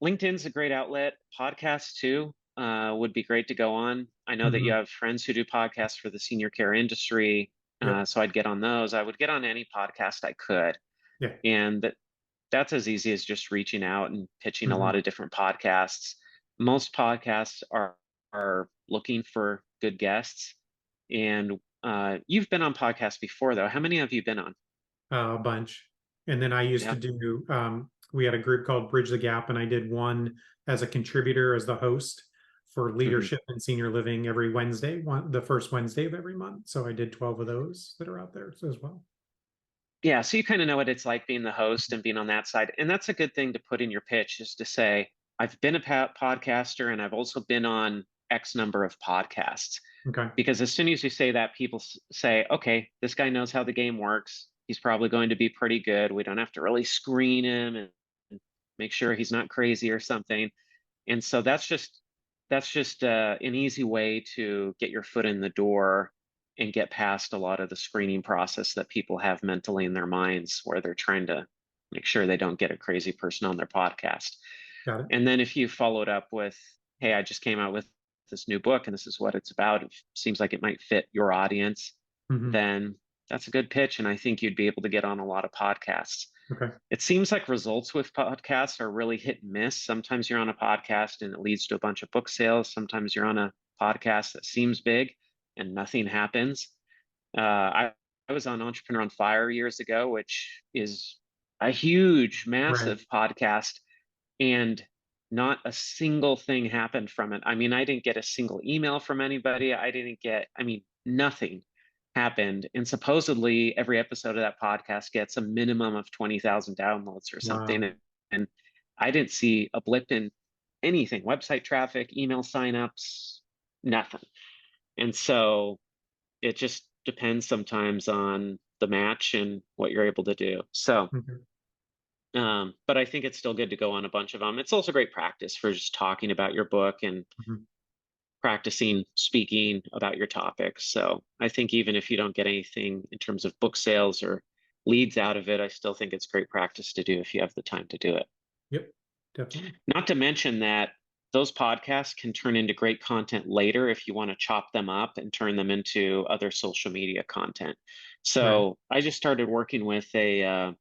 LinkedIn's a great outlet. Podcasts too would be great to go on. I know that you Hmm. have friends who do podcasts for the senior care industry, Yep. so I'd get on those. I would get on any podcast I could, Yeah. and that's as easy as just reaching out and pitching a lot Hmm. of different podcasts. Most podcasts are looking for good guests, and you've been on podcasts before, though. How many have you been on? A bunch. And then I used to Yeah. do, we had a group called Bridge the Gap, and I did one as a contributor, as the host for Hmm. leadership and senior living every Wednesday, the first Wednesday of every month. So I did 12 of those that are out there as well. Yeah, so you kind of know what it's like being the host and being on that side. And that's a good thing to put in your pitch is to say, I've been a podcaster and I've also been on X number of podcasts. Okay. Because as soon as you say that, people say, okay, this guy knows how the game works. He's probably going to be pretty good. We don't have to really screen him and make sure he's not crazy or something. And so that's just an easy way to get your foot in the door and get past a lot of the screening process that people have mentally in their minds where they're trying to make sure they don't get a crazy person on their podcast. Got it. And then if you followed up with, hey, I just came out with this new book and this is what it's about, it seems like it might fit your audience, Hmm. then that's a good pitch. And I think you'd be able to get on a lot of podcasts. Okay. It seems like results with podcasts are really hit and miss. Sometimes you're on a podcast and it leads to a bunch of book sales. Sometimes you're on a podcast that seems big and nothing happens. I was on Entrepreneur on Fire years ago, which is a huge, Right. massive podcast, and not a single thing happened from it. I mean, I didn't get a single email from anybody. I mean, nothing happened. And supposedly every episode of that podcast gets a minimum of 20,000 downloads or something. Wow. And I didn't see a blip in anything, website traffic, email signups, nothing. And so it just depends sometimes on the match and what you're able to do. So, Okay. but I think it's still good to go on a bunch of them. It's also great practice for just talking about your book and Mhm. practicing speaking about your topics. So I think even if you don't get anything in terms of book sales or leads out of it, I still think it's great practice to do if you have the time to do it. Yep. Definitely. Not to mention that those podcasts can turn into great content later if you want to chop them up and turn them into other social media content. Right. So I just started working with a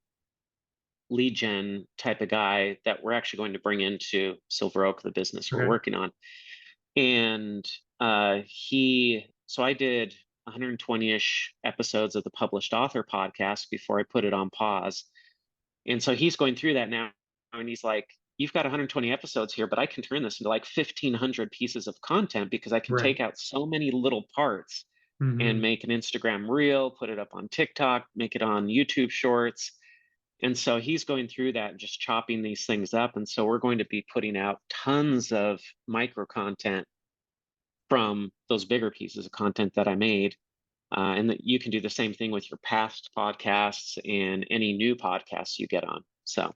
lead gen type of guy that we're actually going to bring into Silver Oak, the business we're Okay. working on. And so I did 120-ish episodes of the Published Author podcast before I put it on pause. And so he's going through that now, and he's like, you've got 120 episodes here, but I can turn this into like 1,500 pieces of content because I can Right. take out so many little parts and Hmm. make an Instagram reel, put it up on TikTok, make it on YouTube Shorts. And so he's going through that and just chopping these things up. And so we're going to be putting out tons of micro content from those bigger pieces of content that I made. And that you can do the same thing with your past podcasts and any new podcasts you get on. So